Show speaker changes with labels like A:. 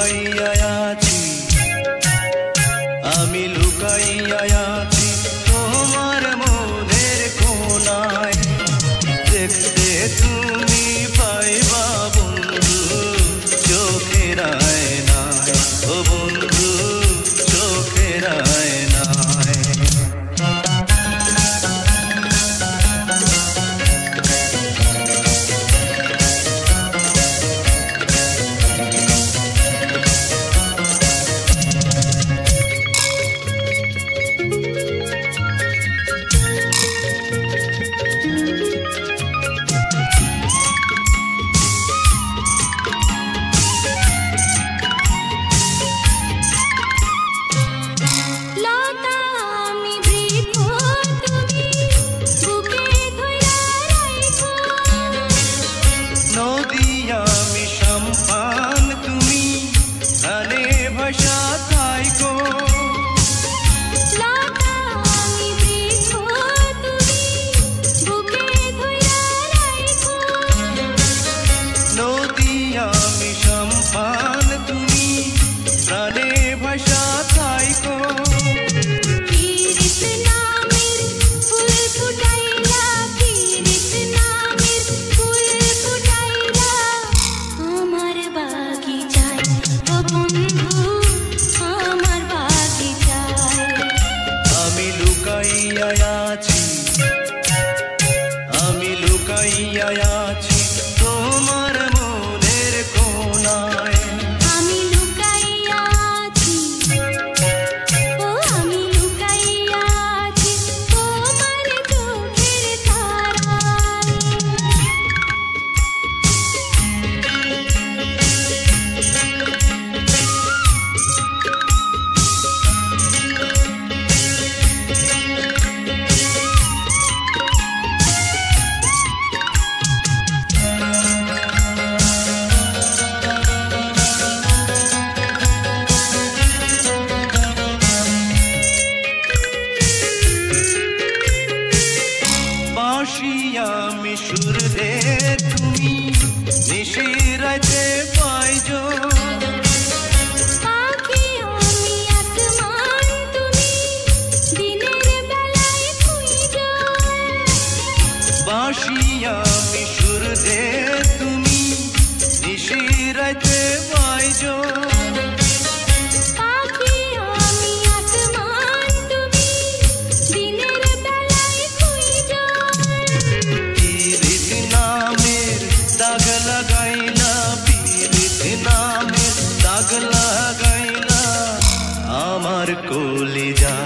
A: লুকাইয়া আছি, আমি লুকাইয়া আছি তোমার মনের কোনায়। দেখতে তুমি পাইবা বন্ধু চোখের আয়নায়, ও বন্ধু চোখের আয়নায়। আমি লুকাইয়া আছি তোমার মনের কোনায়।
B: আমি লুকাইয়া আছি, ও আমি লুকাইয়া আছি তোমার চোখের তারায়।
A: আমি সুর দে তুমি নিশিরাতে পাইজো,
B: পাখি আমি আসমান তুমি দিনের বেলায় খুঁজো।
A: বাঁশি আমি সুর দে তুমি নিশিরাতে পাইজো,
B: পাখি আমি আসমান তুমি দিনের বেলায় খুঁজো।
A: পীড়িত নামের দাগ লাগাইলা, পীড়িত নামের দাগ লাগাইলা আমার কলিজা।